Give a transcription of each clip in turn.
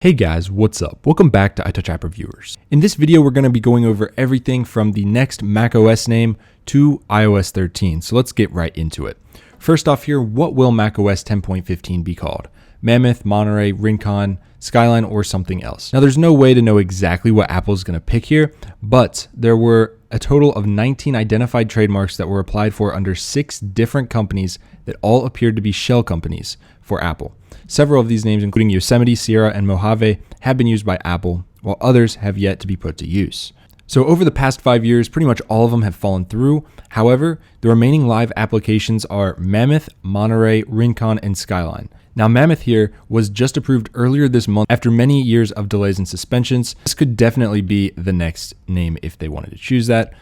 Hey guys, what's up? Welcome back to iTouch App Reviewers. In this video, we're going to be going over everything from the next macOS name to iOS 13. So let's get right into it. First off here, what will macOS 10.15 be called? Mammoth, Monterey, Rincon, Skyline, or something else? Now, there's no way to know exactly what Apple is going to pick here, but there were a total of 19 identified trademarks that were applied for under 6 different companies that all appeared to be shell companies for Apple. Several of these names, including Yosemite, Sierra, and Mojave, have been used by Apple, while others have yet to be put to use. So over the past 5 years, pretty much all of them have fallen through. However, the remaining live applications are Mammoth, Monterey, Rincon, and Skyline. Now, Mammoth here was just approved earlier this month after many years of delays and suspensions. This could definitely be the next name if they wanted to choose that.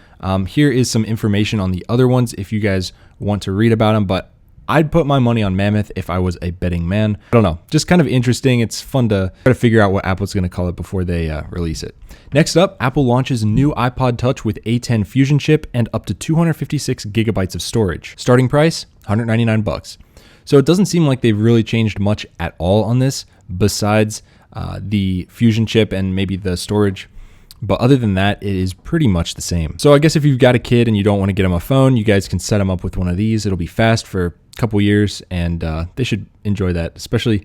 Here is some information on the other ones if you guys want to read about them, but I'd put my money on Mammoth if I was a betting man. I don't know, just kind of interesting. It's fun to try to figure out what Apple's going to call it before they release it. Next up, Apple launches new iPod Touch with A10 Fusion chip and up to 256 gigabytes of storage. Starting price, $199. So it doesn't seem like they've really changed much at all on this besides the Fusion chip and maybe the storage. But other than that, it is pretty much the same. So I guess if you've got a kid and you don't want to get them a phone, you guys can set them up with one of these. It'll be fast for a couple years and they should enjoy that, especially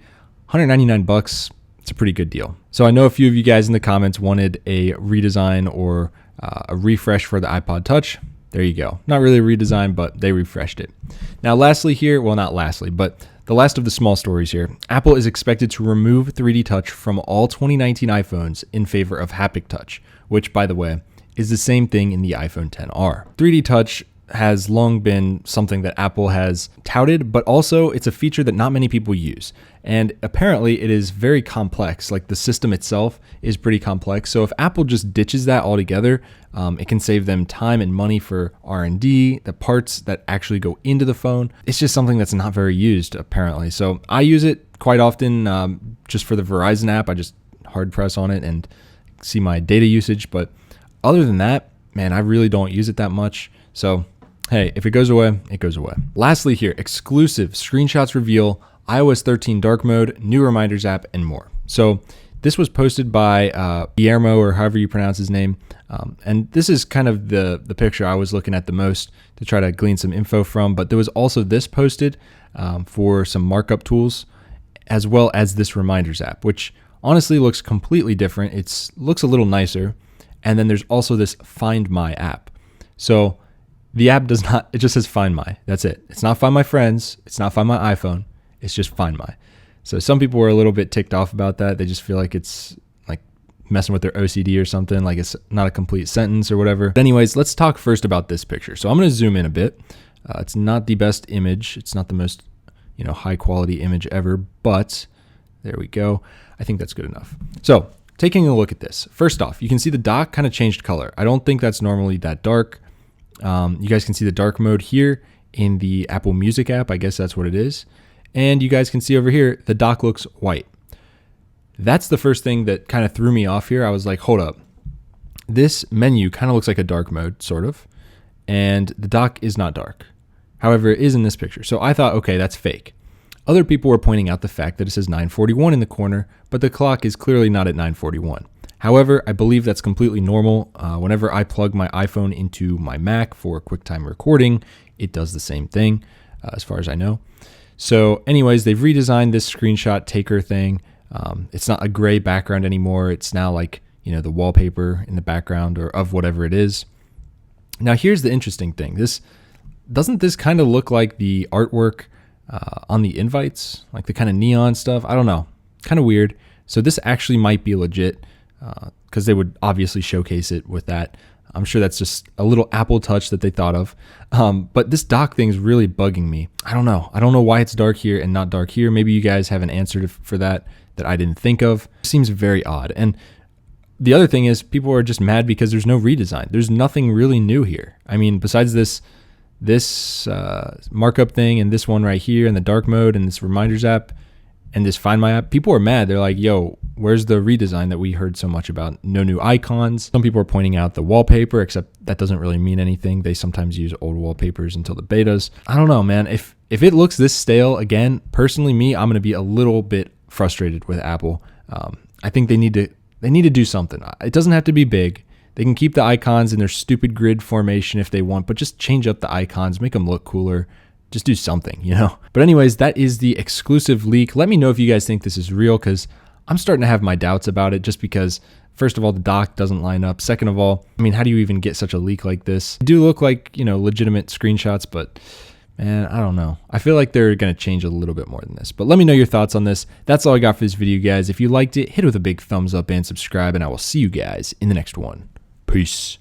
$199. It's a pretty good deal. So I know a few of you guys in the comments wanted a redesign or a refresh for the iPod Touch. There you go. Not really a redesign, but they refreshed it. Now, lastly here, well, not lastly, but the last of the small stories here, Apple is expected to remove 3D Touch from all 2019 iPhones in favor of haptic touch, which, by the way, is the same thing in the iPhone XR. 3D Touch has long been something that Apple has touted, but also it's a feature that not many people use. And apparently it is very complex. Like the system itself is pretty complex. So if Apple just ditches that altogether, it can save them time and money for R&D, the parts that actually go into the phone. It's just something that's not very used apparently. So I use it quite often just for the Verizon app. I just hard press on it and see my data usage. But other than that, man, I really don't use it that much. So hey, if it goes away, it goes away. Lastly here, exclusive screenshots reveal iOS 13 dark mode, new reminders app, and more. So this was posted by Guillermo, or however you pronounce his name. And this is kind of the picture I was looking at the most to try to glean some info from. But there was also this posted for some markup tools, as well as this reminders app, which honestly looks completely different. It looks a little nicer. And then there's also this Find My app. So the app does not, it just says Find My. That's it. It's not Find My Friends. It's not Find My iPhone. It's just Find My. So some people were a little bit ticked off about that. They just feel like it's like messing with their OCD or something, like it's not a complete sentence or whatever. But anyways, let's talk first about this picture. So I'm going to zoom in a bit. It's not the best image. It's not the most, high quality image ever, but there we go. I think that's good enough. So taking a look at this, first off, you can see the dock kind of changed color. I don't think that's normally that dark. You guys can see the dark mode here in the Apple Music app. I guess that's what it is. And you guys can see over here, the dock looks white. That's the first thing that kind of threw me off here. I was like, hold up. This menu kind of looks like a dark mode, sort of. And the dock is not dark. However, it is in this picture. So I thought, okay, that's fake. Other people were pointing out the fact that it says 9:41 in the corner, but the clock is clearly not at 9:41. However, I believe that's completely normal. Whenever I plug my iPhone into my Mac for QuickTime recording, it does the same thing, as far as I know. So anyways, they've redesigned this screenshot taker thing. It's not a gray background anymore. It's now like, the wallpaper in the background or of whatever it is. Now, here's the interesting thing. Doesn't this kind of look like the artwork on the invites, like the kind of neon stuff? I don't know. Kind of weird. So this actually might be legit. Because they would obviously showcase it with that. I'm sure that's just a little Apple touch that they thought of. But this dock thing is really bugging me. I don't know. I don't know why it's dark here and not dark here. Maybe you guys have an answer for that I didn't think of. It seems very odd. And the other thing is people are just mad because there's no redesign. There's nothing really new here. I mean, besides this markup thing and this one right here and the dark mode and this reminders app and this Find My app, people are mad. They're like, yo, where's the redesign that we heard so much about? No new icons. Some people are pointing out the wallpaper, except that doesn't really mean anything. They sometimes use old wallpapers until the betas. I don't know, man. If it looks this stale, again, personally, I'm going to be a little bit frustrated with Apple. I think they need to do something. It doesn't have to be big. They can keep the icons in their stupid grid formation if they want, but just change up the icons, make them look cooler. Just do something, you know? But anyways, that is the exclusive leak. Let me know if you guys think this is real, because I'm starting to have my doubts about it, just because, first of all, the doc doesn't line up. Second of all, I mean, how do you even get such a leak like this? They do look like, you know, legitimate screenshots, but man, I don't know. I feel like they're going to change a little bit more than this. But let me know your thoughts on this. That's all I got for this video, guys. If you liked it, hit it with a big thumbs up and subscribe, and I will see you guys in the next one. Peace.